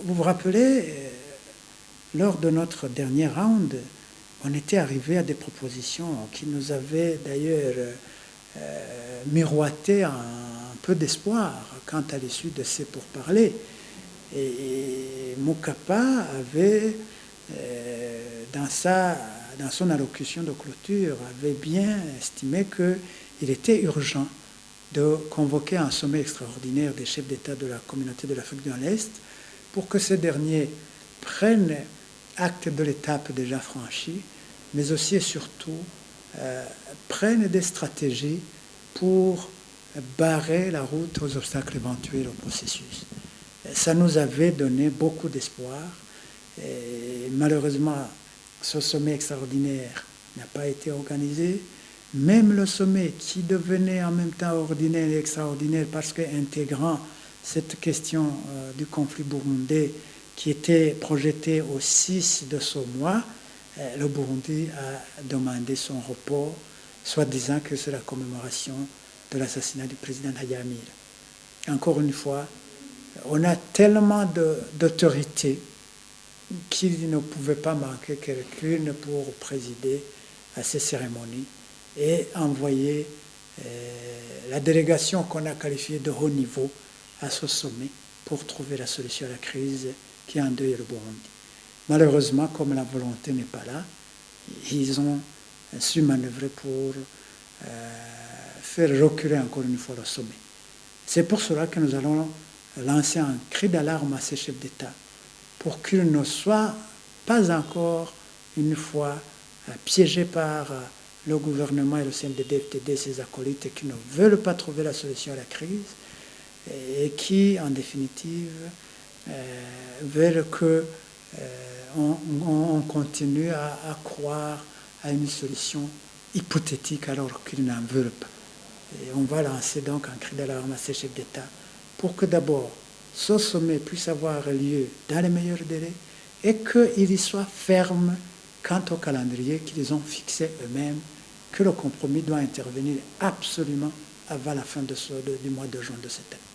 vous vous rappelez, lors de notre dernier round, on était arrivé à des propositions qui nous avaient d'ailleurs miroité un peu d'espoir quant à l'issue de ces pourparlers. Et Mokapa avait, dans son allocution de clôture, avait bien estimé qu'il était urgent de convoquer un sommet extraordinaire des chefs d'État de la communauté de l'Afrique de l'Est pour que ces derniers prennent acte de l'étape déjà franchie, mais aussi et surtout prennent des stratégies pour barrer la route aux obstacles éventuels au processus. Ça nous avait donné beaucoup d'espoir. Et malheureusement, ce sommet extraordinaire n'a pas été organisé. Même le sommet qui devenait en même temps ordinaire et extraordinaire parce qu'intégrant cette question du conflit burundais qui était projeté au 6 de ce mois, le Burundi a demandé son report, soit disant que c'est la commémoration de l'assassinat du président Hayamir. Encore une fois, on a tellement d'autorité qu'il ne pouvait pas manquer quelqu'un pour présider à ces cérémonies et envoyer la délégation qu'on a qualifiée de haut niveau à ce sommet pour trouver la solution à la crise qui endeuille le Burundi. Malheureusement, comme la volonté n'est pas là, ils ont su manœuvrer pour faire reculer encore une fois le sommet. C'est pour cela que nous allons lancer un cri d'alarme à ces chefs d'État pour qu'ils ne soient pas encore une fois piégés par le gouvernement et le CNDD-FDD, ses acolytes qui ne veulent pas trouver la solution à la crise et qui, en définitive, veulent qu'on continue à croire à une solution hypothétique alors qu'ils n'en veulent pas. Et on va lancer donc un cri d'alarme à ces chefs d'État pour que d'abord ce sommet puisse avoir lieu dans les meilleurs délais et qu'ils y soient fermes quant au calendrier qu'ils ont fixé eux-mêmes, que le compromis doit intervenir absolument avant la fin du mois de juin de cette année.